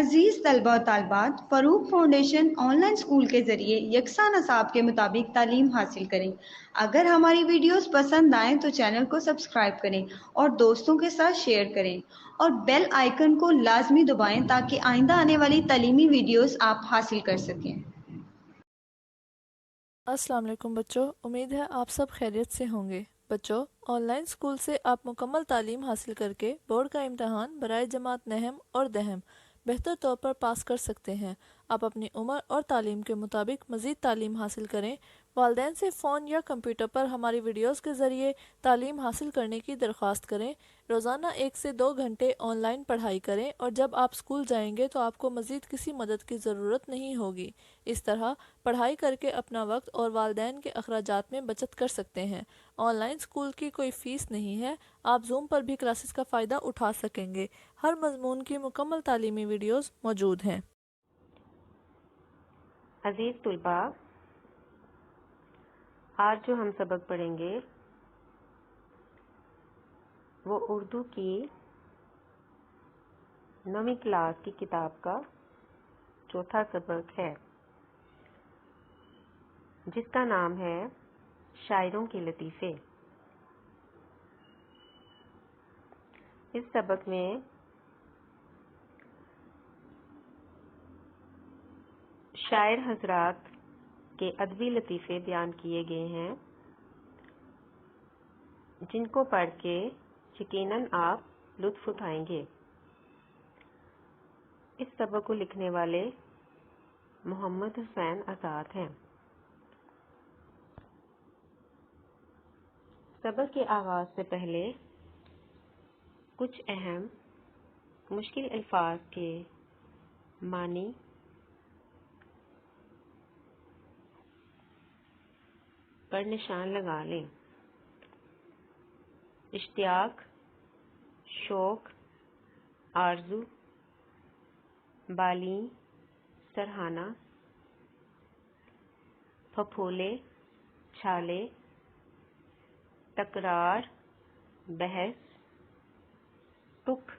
عزیز طلبہ و طالبات، فروغ فاؤنڈیشن آن لائن اسکول کے ذریعے یکساں نصاب کے مطابق تعلیم حاصل کریں۔ اگر ہماری ویڈیوز پسند آئیں تو چینل کو سبسکرائب کریں اور دوستوں کے ساتھ شیئر کریں اور بیل آئیکن کو لازمی دبائیں تاکہ آئندہ آنے والی تعلیمی ویڈیوز آپ حاصل کر سکیں۔ السلام علیکم بچوں، امید ہے آپ سب خیریت سے ہوں گے۔ بچوں، آن لائن اسکول سے آپ مکمل تعلیم حاصل کر کے بورڈ کا امتحان برائے جماعت نہم اور دہم بہتر طور پر پاس کر سکتے ہیں۔ آپ اپنی عمر اور تعلیم کے مطابق مزید تعلیم حاصل کریں۔ والدین سے فون یا کمپیوٹر پر ہماری ویڈیوز کے ذریعے تعلیم حاصل کرنے کی درخواست کریں۔ روزانہ 1 سے 2 گھنٹے آن لائن پڑھائی کریں اور جب آپ اسکول جائیں گے تو آپ کو مزید کسی مدد کی ضرورت نہیں ہوگی۔ اس طرح پڑھائی کر کے اپنا وقت اور والدین کے اخراجات میں بچت کر سکتے ہیں۔ آن لائن اسکول کی کوئی فیس نہیں ہے، آپ زوم پر بھی کلاسز کا فائدہ اٹھا سکیں گے۔ ہر مضمون کی مکمل تعلیمی ویڈیوز موجود ہیں۔ عزیز طلباء، آج جو ہم سبق پڑھیں گے وہ اردو کی 9ویں کلاس کی کتاب کا چوتھا سبق ہے، جس کا نام ہے شاعروں کے لطیفے۔ اس سبق میں شاعر حضرات کے ادبی لطیفے بیان کیے گئے ہیں، جن کو پڑھ کے یقیناً آپ لطف اٹھائیں گے۔ اس سبق کو لکھنے والے محمد حسین آزاد ہیں۔ سبق کے آغاز سے پہلے کچھ اہم مشکل الفاظ کے معنی پر نشان لگا لیں۔ اشتیاق، شوق، آرزو، بالیں، سرہانا، پھپھولے، چھالے، تکرار، بحث، ٹک،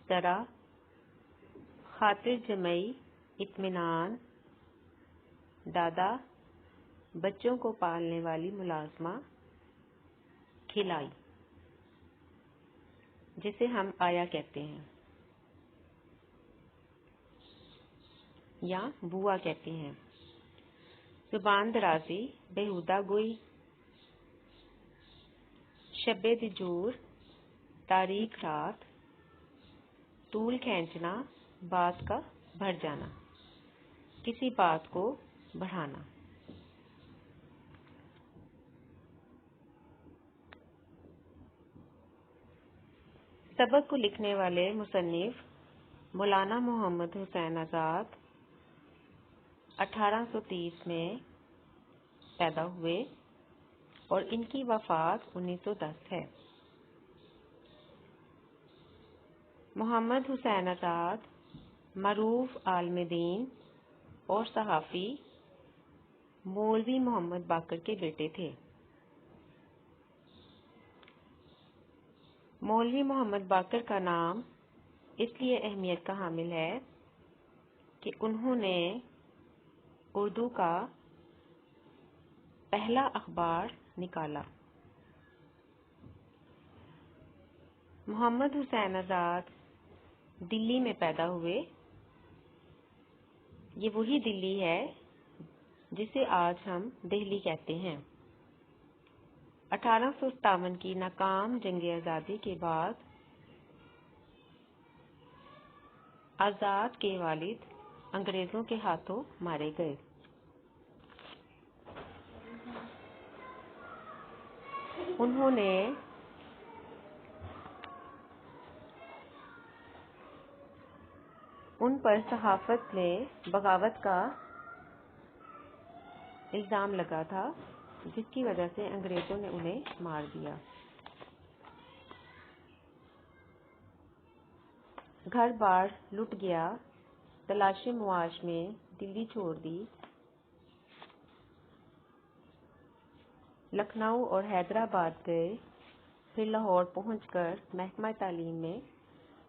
ذرا، خاطر جمعی، اطمینان، دادا، بچوں کو پالنے والی ملازمہ، کھلائی، جسے ہم آیا کہتے ہیں یا بوا کہتے ہیں۔ زبان درازی، بیہودہ گوئی، شب دجور، تاریک رات، طول کھینچنا، بات کا بڑھ جانا، کسی بات کو بڑھانا۔ سبق کو لکھنے والے مصنف مولانا محمد حسین آزاد 1830 میں پیدا ہوئے اور ان کی وفات 1910 ہے۔ محمد حسین آزاد معروف عالم دین اور صحافی مولوی محمد باقر کے بیٹے تھے۔ مولوی محمد باقر کا نام اس لیے اہمیت کا حامل ہے کہ انہوں نے اردو کا پہلا اخبار نکالا۔ محمد حسین آزاد دلی میں پیدا ہوئے۔ یہ وہی دلی ہے جسے آج ہم دہلی کہتے ہیں۔ 1857 کی ناکام جنگ آزادی کے بعد آزاد کے والد انگریزوں کے ہاتھوں مارے گئے۔ انہوں نے ان پر صحافت میں بغاوت کا الزام لگا تھا، جس کی وجہ سے انگریزوں نے انہیں مار دیا۔ گھر بار لٹ گیا، تلاش معاش میں دلی چھوڑ دی۔ لکھنؤ اور حیدرآباد گئے، پھر لاہور پہنچ کر محکمہ تعلیم میں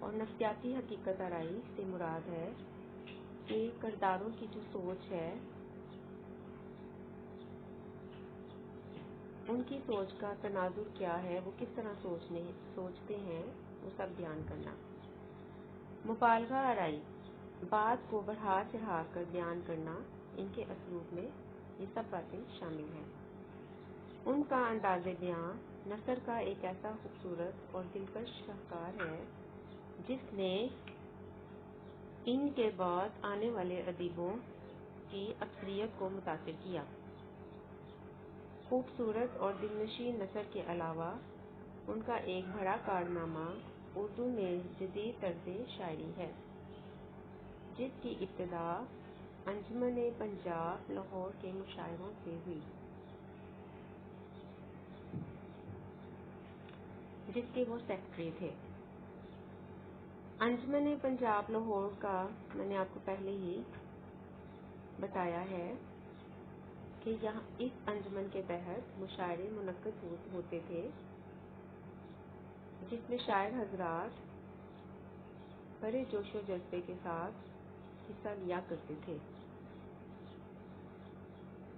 اور نفسیاتی حقیقت آرائی سے مراد ہے کہ کرداروں کی جو سوچ ہے ان کی سوچ کا تناظر کیا ہے، وہ کس طرح سوچتے ہیں، وہ سب بیان کرنا۔ مبالغہ آرائی، بات کو بڑھا چڑھا کر بیان کرنا، ان کے اسلوب میں یہ سب باتیں شامل ہیں۔ ان کا انداز بیان نثر کا ایک ایسا خوبصورت اور دلکش شاہکار ہے جس نے ان کے بعد آنے والے ادیبوں کی اکثریت کو متاثر کیا۔ خوبصورت اور دلنشین نثر کے علاوہ ان کا ایک بڑا کارنامہ اردو میں جدید طرز شاعری ہے، جس کی ابتدا انجمن پنجاب لاہور کے مشاعروں سے ہوئی، جس کے وہ سیکرٹری تھے۔ انجمن پنجاب لاہور کا میں نے آپ کو پہلے ہی بتایا ہے کہ یہاں اس انجمن کے تحت مشاعرے منعقد ہوتے تھے، جس میں شاعر حضرات بڑے جوش و جذبے کے ساتھ حصہ لیا کرتے تھے،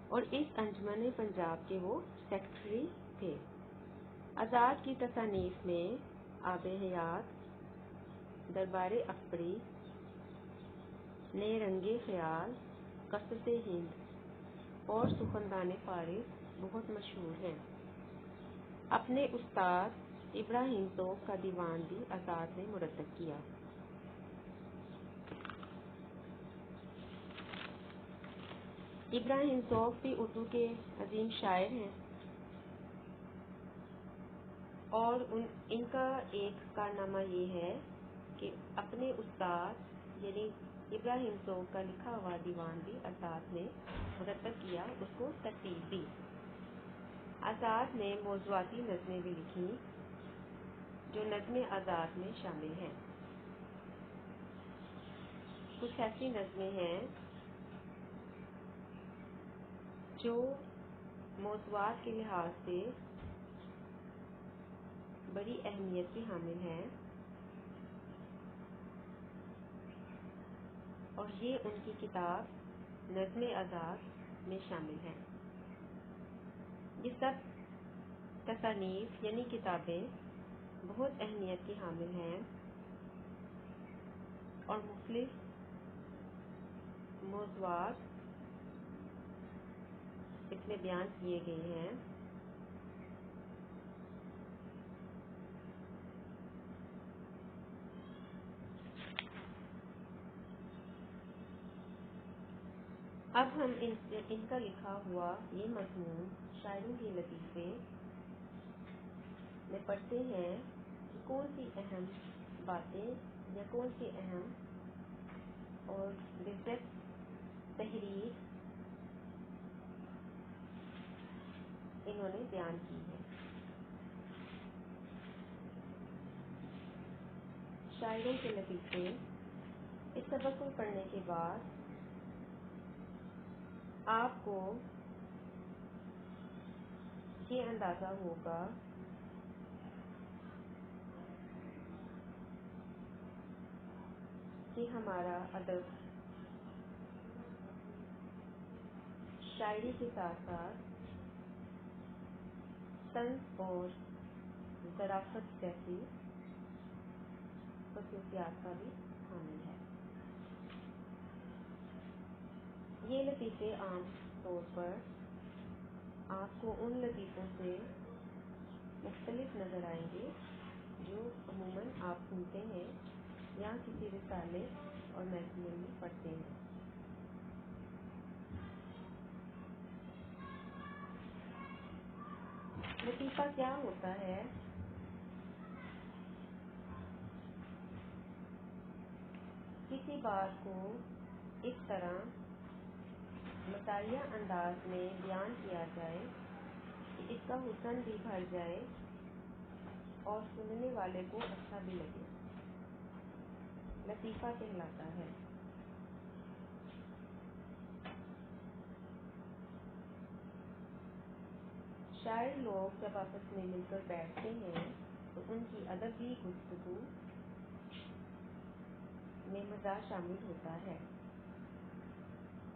اور اس انجمن پنجاب کے وہ سیکرٹری تھے۔ آزاد کی تصانیف میں آب حیات، دربار اکبری، نئے رنگ خیال، قصص ہند اور سخندان فارس بہت مشہور ہیں۔ اپنے استاد ابراہیم ذوق کا دیوان بھی آزاد نے مرتب کیا۔ ابراہیم ذوق بھی اردو کے عظیم شاعر ہیں، اور ان کا ایک کارنامہ یہ ہے کہ اپنے استاد یعنی ابراہیم ذوق کا لکھا ہوا دیوان بھی آزاد نے مرتب کیا، اس کو ترتیب دی۔ آزاد نے موضوعاتی نظمیں بھی لکھی جو نظم آزاد میں شامل ہیں۔ کچھ ایسی نظمیں ہیں جو موضوعات کے لحاظ سے بڑی اہمیت کی حامل ہیں، اور یہ ان کی کتاب نظم آزاد میں شامل ہیں۔ یہ سب تصانیف یعنی کتابیں بہت اہمیت کی حامل ہیں اور مختلف موضوعات اس میں بیان کیے گئے ہیں۔ اب ہم ان کا لکھا ہوا یہ مضمون شاعروں کے لطیفے میں پڑھتے ہیں کہ کون سی اہم باتیں یا کون سی اہم اور دلچسپ تحریر انہوں نے بیان کی ہے۔ شاعروں کے لطیفے، اس سبق کو پڑھنے کے بعد آپ کو یہ اندازہ ہوگا کہ ہمارا ادب شاعری کے ساتھ ساتھ طنز اور ظرافت جیسی خصوصیات کا بھی حامل ہے۔ یہ لطیفے عام طور پر آپ کو ان لطیفوں سے مختلف نظر آئیں گے جو عموماً آپ سنتے ہیں یا کسی رسالے اور میگزین میں پڑھتے ہیں۔ لطیفہ کیا ہوتا ہے؟ کسی بات کو اس طرح مطالعہ انداز میں بیان کیا جائے کہ اس کا حسن بھی بھر جائے اور سننے والے کو اچھا بھی لگے، لطیفہ کہلاتا ہے۔ شاعر لوگ جب آپس میں مل کر بیٹھتے ہیں تو ان کی ادبی گفتگو میں مزاح شامل ہوتا ہے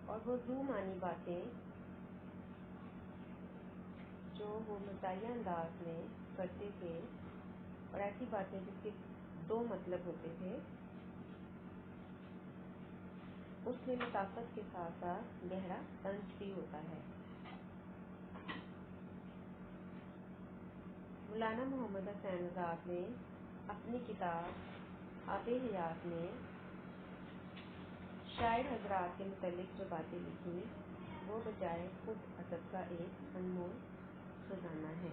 اور وہ ذو معنی باتیں جو وہ مزاحیہ انداز میں کرتے تھے اور ایسی باتیں جس کے دو مطلب ہوتے تھے، اس میں لطافت کے ساتھ ساتھ گہرا طنز بھی ہوتا ہے۔ مولانا محمد حسین آزاد نے اپنی کتاب آب حیات میں شاعر حضرات کے متعلق جو باتیں لکھی وہ بجائے خود ادب کا ایک انمول خزانہ ہے۔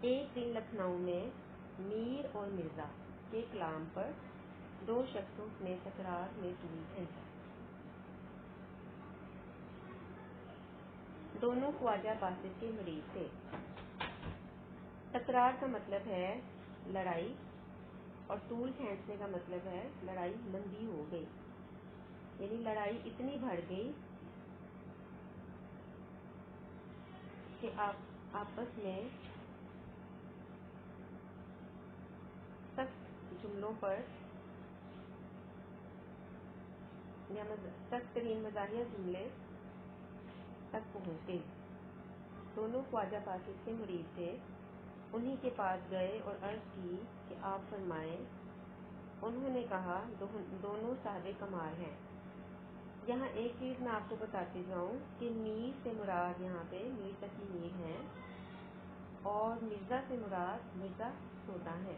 ایک دن لکھنؤ میں میر اور مرزا کے کلام پر دو شخصوں میں تکرار میں ہوئی ہے۔ دونوں خواجہ باسط کے مرید تھے۔ تکرار کا مطلب ہے لڑائی اور طول کھینچنے کا مطلب ہے لڑائی لمبی ہو گئی، یعنی لڑائی اتنی بڑھ گئی کہ آپس میں سخت جملوں پر یا سخت ترین مزاحیہ جملے تک پہنچ گئی۔ دونوں خواجہ باسط کے مرید تھے، انہی کے پاس گئے اور عرض کی کہ آپ فرمائیں۔ انہوں نے کہا دونوں صاحب کمال ہیں۔ یہاں ایک چیز میں آپ کو بتاتی جاؤں کہ میر سے مراد یہاں پہ میر تقی میر ہیں اور مرزا سے مراد مرزا سودا ہے۔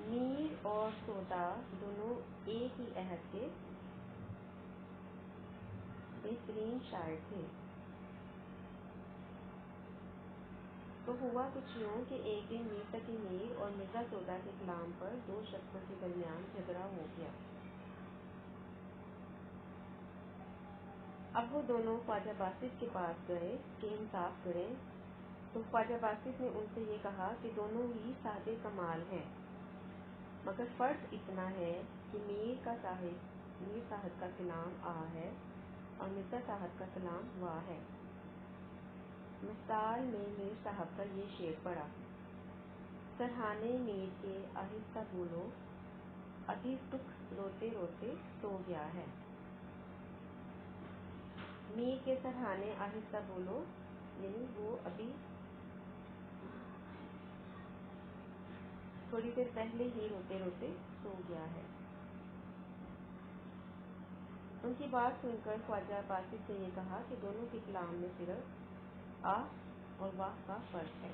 میر اور سودا دونوں ایک ہی عہد کے بہترین شاعر تھے۔ تو ہوا کچھ یوں کہ ایک دن میر تقی میر اور مرزا سودا کے کلام پر دو شخصوں کے درمیان جھگڑا ہو گیا۔ اب وہ دونوں خواجہ باسط کے پاس گئے کہ انصاف کریں، تو خواجہ باسط نے ان سے یہ کہا کہ دونوں ہی صاحب کمال ہیں، مگر فرق اتنا ہے کہ میر صاحب کا کلام آ ہے اور مرزا صاحب کا کلام وا ہے۔ مثال میں میر صاحب کا یہ شعر پڑھا: سرہانے میر کے آہستہ بولو، ابھی ٹک روتے روتے سو گیا ہے۔ میر کے سرہانے آہستہ بولو یعنی وہ ابھی تھوڑی دیر پہلے ہی روتے روتے سو گیا ہے۔ ان کی بات سن کر خواجہ باسط نے یہ کہا کہ دونوں کے کلام میں صرف آ اور واہ کا فرق ہے۔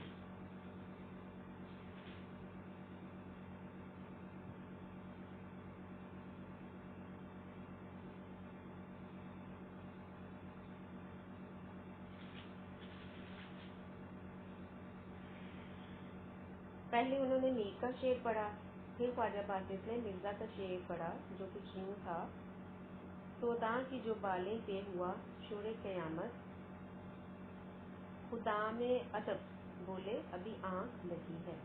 پہلے انہوں نے میر کا شعر پڑھا، پھر خواجہ باسط نے مرزا کا شعر پڑھا جو کچھ یوں تھا: سوداں کی جو بالیں پہ ہوا شور قیامت، خدا میں ادب بولے ابھی آنکھ لگی ہے۔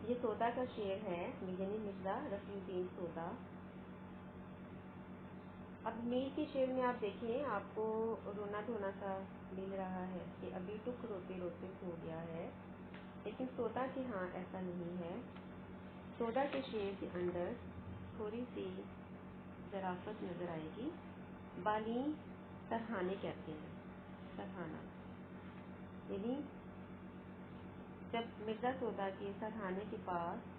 یہ سودا کا شعر ہے، یعنی مرزا رفیع الدین سودا۔ اب میر کے شعر میں آپ دیکھیں، آپ کو رونا دھونا سا مل رہا ہے کہ ابھی ٹک روتے روتے سو گیا ہے، لیکن سودا کے ہاں ایسا نہیں ہے۔ سودا کے شعر کے اندر تھوڑی سی ظرافت نظر آئے گی۔ بالیں سرہانے کہتے ہیں، سرہانہ یعنی جب مرزا سودا کے سرہانے کے پاس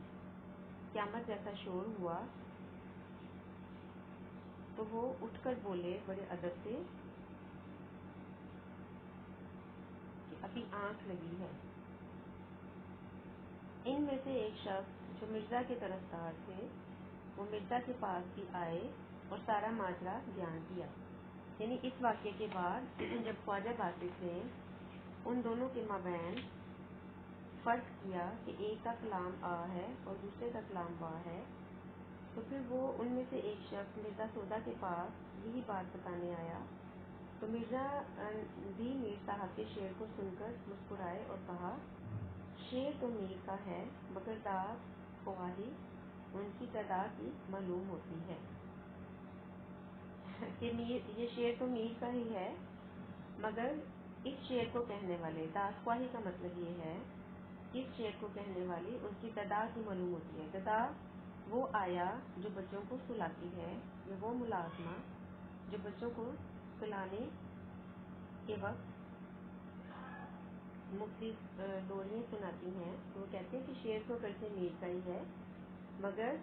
قیامت جیسا شور ہوا تو وہ اٹھ کر بولے بڑے ادب سے کہ ابھی آنکھ لگی ہے۔ ان میں سے ایک شخص جو مرزا کے طرفدار تھے وہ مرزا کے پاس بھی آئے اور سارا ماجرا بیان کیا۔ یعنی اس واقعے کے بعد جب خواجہ باسط نے ان دونوں کے مابین فرق کیا کہ ایک کا کلام آ ہے اور دوسرے کا کلام وا ہے، تو پھر وہ ان میں سے ایک شخص مرزا سودا کے پاس یہی بات بتانے آیا، تو مرزا بھی میر صاحب کے شعر کو سن کر مسکرائے اور کہا: شعر تو میر کا ہے مگر داد خواہی ابتدا کی معلوم ہوتی ہے۔ کہ یہ شعر تو میر کا ہی ہے، مگر اس شعر کو کہنے والے، داد خواہی کا مطلب یہ ہے اس شعر کو کہنے والی ان کی ددا کی معلوم ہوتی ہے۔ ددا وہ آیا جو بچوں کو سلاتی ہے، یا وہ ملازمہ جو بچوں کو سلانے کے وقت مختلف لوریاں سناتی ہیں۔ تو وہ کہتے ہیں کہ شعر تو کرتے میر کا ہی ہے، مگر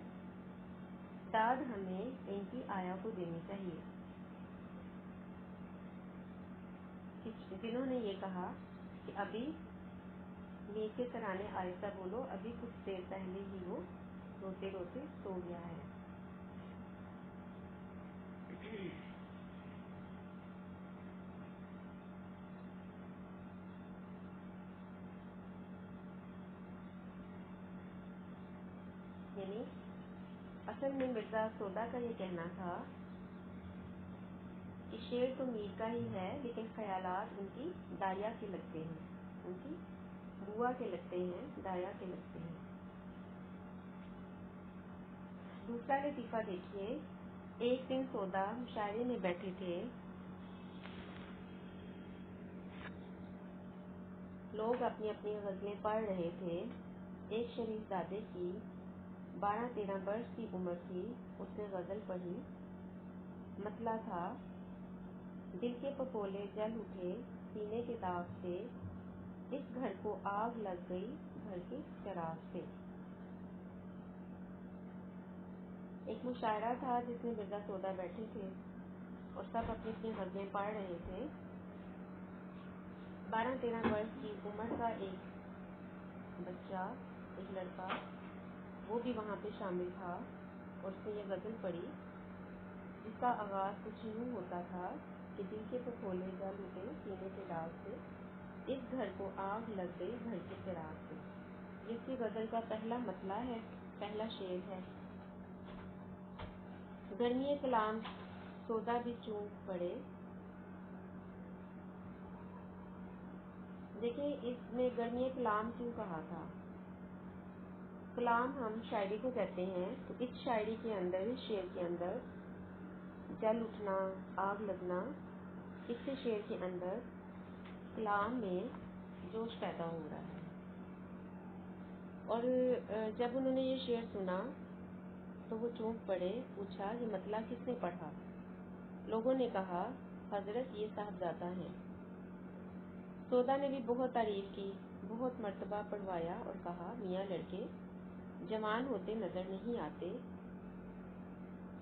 داد ہمیں ان کی آیا کو دینی چاہیے۔ جنہوں نے یہ کہا کہ ابھی میر کے ترانے آہستہ بولو، ابھی کچھ دیر پہلے ہی وہ روتے روتے سو گیا ہے۔ یعنی اصل میں مرزا سودا کا یہ کہنا تھا کہ شعر تو میر کا ہی ہے، لیکن خیالات ان کی دایا کے لگتے ہیں، ان کی بوا کے لگتے ہیں، دایا کے لگتے ہیں۔ دوسرا لطیفہ دیکھیے، ایک دن سودا مشاعرے میں بیٹھے تھے، لوگ اپنی اپنی غزلیں پڑھ رہے تھے۔ ایک شریف زادے کی 12-13 برس کی عمر تھی، اس نے غزل پڑھی، مطلع تھا: دل کے پپولے جل اٹھے سینے کے داغ سے، اس گھر کو آگ لگ گئی گھر کے چراغ سے۔ ایک مشاعرہ تھا جس میں مرزا سودا بیٹھے تھے اور سب اپنی اپنی غزلیں پڑھ رہے تھے۔ 12-13 برس کی عمر کا ایک بچہ، ایک لڑکا، وہ بھی وہاں پہ شامل تھا، اور اس نے یہ غزل پڑھی جس کا آغاز کچھ یوں ہوتا تھا کہ دل کے پپولے جل اٹھے سینے کے داغ سے، اس گھر کو آگ لگ گئی گھر کے چراغ سے۔ یہ اس کی غزل کا پہلا مطلع ہے، پہلا شعر ہے۔ گرمی کلام سودا بھی چونک پڑے۔ دیکھیں اس میں گرمی کلام کیوں کہا تھا؟ کلام ہم شاعری کو کہتے ہیں، تو اس شاعری کے اندر، اس شعر کے اندر جل اٹھنا، آگ لگنا، اس سے شعر کے اندر کلام میں جوش پیدا ہو رہا ہے۔ اور جب انہوں نے یہ شعر سنا تو وہ چونک پڑے، پوچھا یہ مطلع کس نے پڑھا؟ لوگوں نے کہا حضرت یہ صاحبزادہ ہیں۔ سودا نے بھی بہت تعریف کی، بہت مرتبہ پڑھوایا اور کہا میاں لڑکے جوان ہوتے نظر نہیں آتے،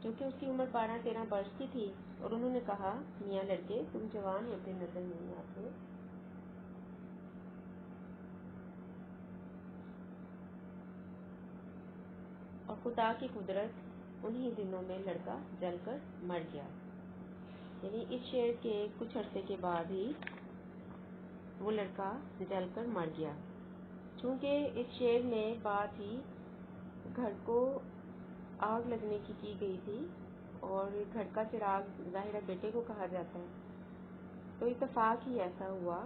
کیونکہ اس کی عمر 12-13 برس کی تھی، اور انہوں نے کہا میاں لڑکے تم جوان ہوتے نظر نہیں آتے۔ اور خدا کی قدرت، انہی دنوں میں لڑکا جل کر مر گیا۔ یعنی اس شعر کے کچھ عرصے کے بعد ہی وہ لڑکا جل کر مر گیا۔ چونکہ اس شعر میں بات ہی گھر کو آگ لگنے کی گئی تھی، اور گھر کا چراغ ظاہر ہے بیٹے کو کہا جاتا ہے، تو اتفاق ہی ایسا ہوا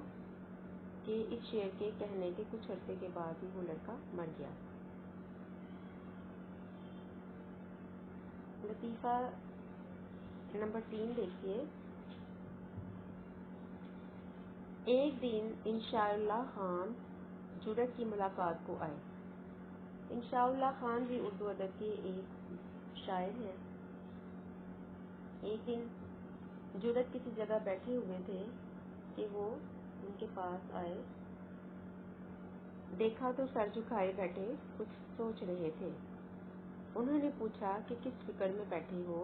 کہ اس شعر کے کہنے کے کچھ عرصے کے بعد ہی وہ لڑکا مر گیا۔ لطیفہ نمبر 3 دیکھیے، ایک دن انشاءاللہ خان جرت کی ملاقات کو آئے۔ انشاءاللہ خان بھی اردو ادب کے ایک شاعر ہیں۔ ایک دن جرت کسی جگہ بیٹھے ہوئے تھے کہ وہ ان کے پاس آئے، دیکھا تو سر جھکائے بیٹھے کچھ سوچ رہے تھے۔ انہوں نے پوچھا کہ کس فکر میں بیٹھے ہو؟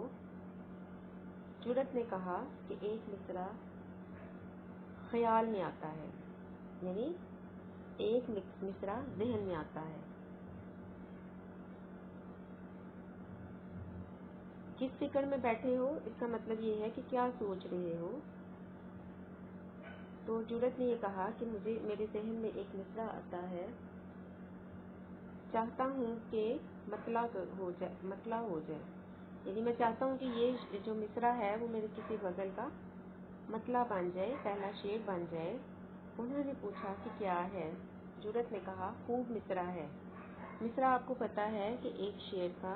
جرت نے کہا کہ ایک مصرع خیال میں آتا ہے، یعنی ایک مصرع ذہن میں آتا ہے۔ کس فکر میں بیٹھے ہو، اس کا مطلب یہ ہے کہ کیا سوچ رہے ہو؟ تو جرت نے یہ کہا کہ میرے ذہن میں ایک مصرع آتا ہے، چاہتا ہوں کہ مطلع ہو جائے، یعنی میں چاہتا ہوں کہ یہ جو مصرع ہے وہ میرے کسی غزل کا مطلع بن جائے، پہلا شعر بن جائے۔ انہوں نے پوچھا کہ کیا ہے؟ جرت نے کہا خوب مصرع ہے۔ مصرع آپ کو پتا ہے کہ ایک شعر کا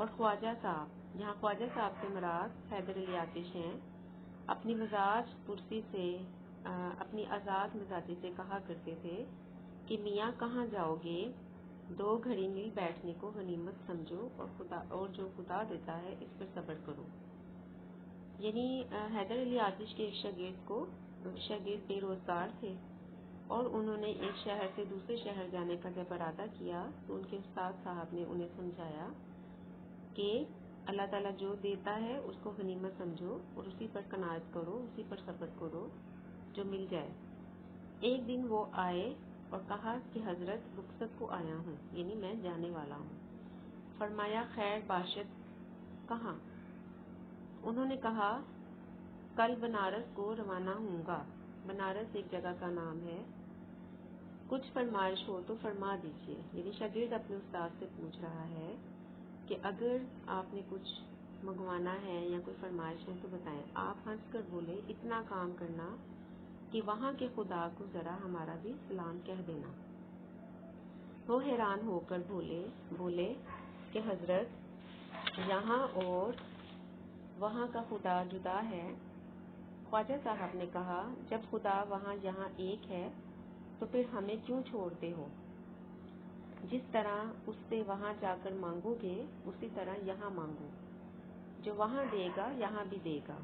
اور خواجہ صاحب، یہاں خواجہ صاحب سے مراد حیدر علی آتش ہیں، اپنی مزاج پرسی سے اپنی آزاد مزاجی سے کہا کرتے تھے کہ میاں کہاں جاؤ گے، 2 گھڑی مل بیٹھنے کو غنیمت سمجھو اور جو خدا دیتا ہے اس پر صبر کرو۔ یعنی حیدر علی آتش کے ایک شاگرد بے روزگار تھے اور انہوں نے ایک شہر سے دوسرے شہر جانے کا جب ارادہ کیا تو ان کے استاد صاحب نے انہیں سمجھایا کہ اللہ تعالیٰ جو دیتا ہے اس کو غنیمت سمجھو اور اسی پر قناعت کرو، اسی پر صبر کرو جو مل جائے۔ ایک دن وہ آئے اور کہا کہ حضرت رخصت کو آیا ہوں، یعنی میں جانے والا ہوں۔ فرمایا خیر باشد کہاں؟ انہوں نے کہا کل بنارس کو روانہ ہوں گا۔ بنارس ایک جگہ کا نام ہے، کچھ فرمائش ہو تو فرما دیجیے۔ یعنی شاگرد اپنے استاد سے پوچھ رہا ہے کہ اگر آپ نے کچھ منگوانا ہے یا کوئی فرمائش ہے تو بتائیں۔ آپ ہنس کر بولے اتنا کام کرنا کہ وہاں کے خدا کو ذرا ہمارا بھی سلام کہہ دینا۔ وہ حیران ہو کر بولے کہ حضرت یہاں اور وہاں کا خدا جدا ہے۔ خواجہ صاحب نے کہا جب خدا وہاں یہاں ایک ہے تو پھر ہمیں کیوں چھوڑتے ہو؟ جس طرح اس سے وہاں جا کر مانگو گے اسی طرح یہاں مانگو، جو وہاں دے گا یہاں بھی دے گا۔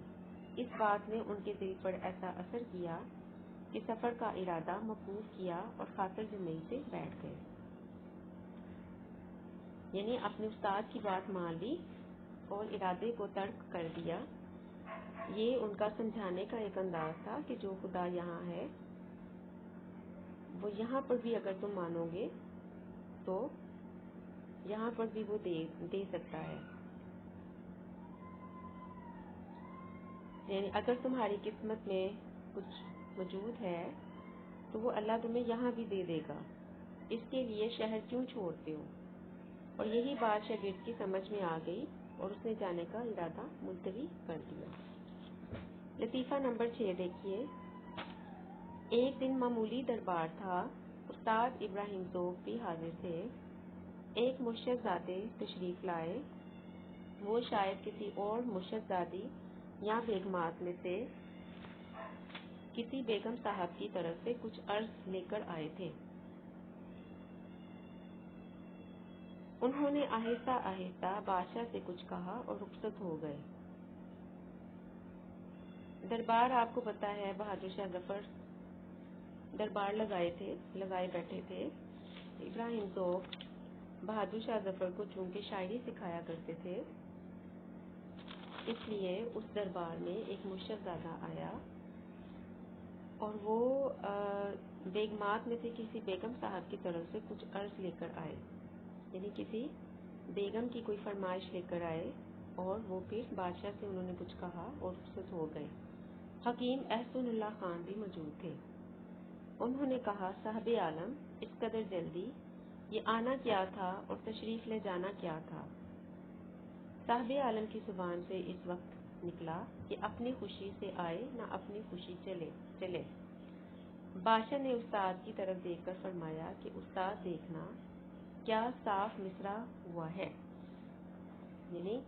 اس بات نے ان کے دل پر ایسا اثر کیا کہ سفر کا ارادہ موقوف کیا اور خاطر جمعی سے بیٹھ گئے۔ یعنی اپنے استاد کی بات مان لی اور ارادے کو ترک کر دیا۔ یہ ان کا سمجھانے کا ایک انداز تھا کہ جو خدا یہاں ہے وہ یہاں پر بھی اگر تم مانو گے تو یہاں پر بھی وہ دے سکتا ہے۔ یعنی اگر تمہاری قسمت میں کچھ موجود ہے تو وہ اللہ تمہیں یہاں بھی دے دے گا، اس کے لیے شہر کیوں چھوڑتے ہو؟ اور یہی بات شاگرد کی سمجھ میں آ گئی اور اس نے جانے کا ارادہ ملتوی کر دیا۔ لطیفہ نمبر 6 دیکھیے۔ ایک دن معمولی دربار تھا، استاد ابراہیم ذوق بھی حاضر تھے۔ ایک مرشد زادے تشریف لائے، وہ شاید کسی اور مرشد زادی یا بیگمات میں سے کسی بیگم صاحب کی طرف سے کچھ عرض لے کر آئے تھے۔ انہوں نے آہستہ آہستہ بادشاہ سے کچھ کہا اور رخصت ہو گئے۔ دربار آپ کو پتا ہے بہادر شاہ ظفر دربار لگائے بیٹھے تھے۔ ابراہیم ذوق بہادر شاہ ظفر کو چونکہ شاعری سکھایا کرتے تھے اس لیے اس دربار میں ایک مرشد زادہ آیا اور وہ بیگمات میں سے کسی بیگم صاحب کی طرف سے کچھ عرض لے کر آئے، یعنی کسی بیگم کی کوئی فرمائش لے کر آئے اور وہ پھر بادشاہ سے انہوں نے کچھ کہا اور رخصت ہو گئے۔ حکیم احسن اللہ خان بھی موجود تھے۔ انہوں نے کہا صاحب عالم اس قدر جلدی، یہ آنا کیا تھا اور تشریف لے جانا کیا تھا؟ صاحب عالم کی زبان سے اس وقت نکلا کہ اپنی خوشی سے آئے نہ اپنی خوشی چلے۔ بادشاہ نے استاد کی طرف دیکھ کر فرمایا کہ استاد دیکھنا کیا صاف مصرع ہوا ہے۔ یعنی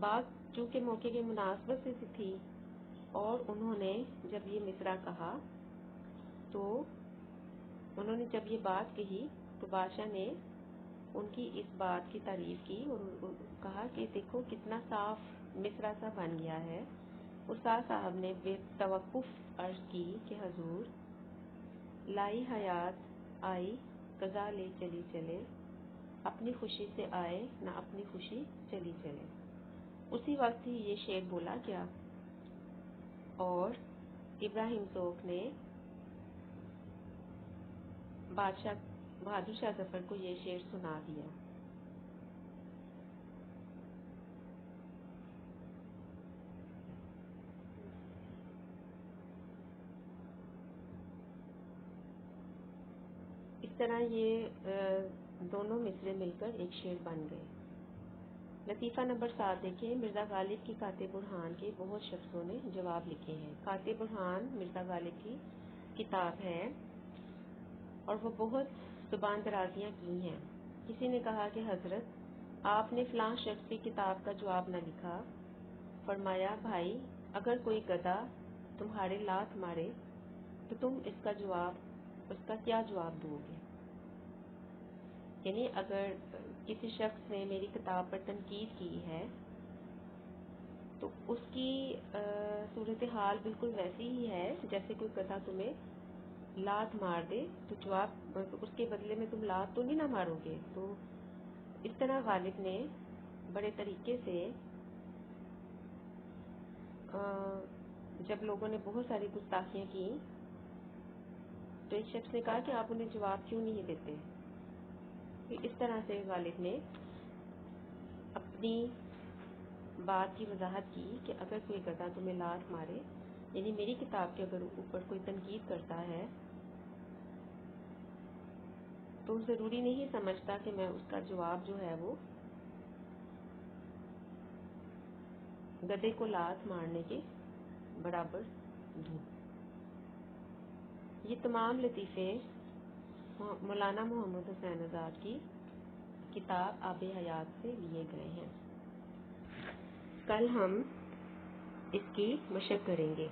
بات چونکہ موقع کی مناسبت سے تھی اور انہوں نے جب یہ مصرع کہا تو انہوں نے جب یہ بات کہی تو بادشاہ نے ان کی اس بات کی تعریف کی اور کہا کہ دیکھو کتنا صاف مصرع سا بن گیا ہے۔ استاد صاحب نے بے توقف عرض کی کہ حضور لائی حیات آئی قضا لے چلی چلے، اپنی خوشی سے آئے نہ اپنی خوشی چلی چلے۔ اسی وقت ہی یہ شعر بولا گیا اور ابراہیم ذوق نے بہادر شاہ ظفر کو یہ شعر سنا دیا۔ اس طرح یہ دونوں مصرے مل کر ایک شعر بن گئے۔ لطیفہ نمبر 7 دیکھیں۔ مرزا غالب کی قاطع برہان کے بہت شخصوں نے جواب لکھے ہیں۔ قاطع برہان مرزا غالب کی کتاب ہے اور وہ بہت زبان درازیاں کی ہیں۔ کسی نے کہا کہ حضرت آپ نے فلاں شخص کی کتاب کا جواب نہ لکھا۔ فرمایا بھائی اگر کوئی گدھا تمہارے لات مارے تو تم اس کا کیا جواب دو گے؟ یعنی اگر کسی شخص نے میری کتاب پر تنقید کی ہے تو اس کی صورتحال بالکل ویسی ہی ہے جیسے کوئی گدھا تمہیں لات مار دے تو جواب اس کے بدلے میں تم لات تو نہیں نہ مارو گے۔ تو اس طرح غالب نے بڑے طریقے سے جب لوگوں نے بہت ساری گستاخیاں کی تو ایک شخص نے کہا کہ آپ انہیں جواب کیوں نہیں دیتے؟ اس طرح سے غالب نے اپنی بات کی وضاحت کی کہ اگر کوئی گدھا تمہیں لات مارے، یعنی میری کتاب کے اگر اوپر کوئی تنقید کرتا ہے تو ضروری نہیں سمجھتا کہ میں اس کا جواب جو ہے وہ گدھے کو لات مارنے کے برابر دوں۔ یہ تمام لطیفے مولانا محمد حسین آزاد کی کتاب آب حیات سے لیے گئے ہیں۔ کل ہم اس کی مشق کریں گے۔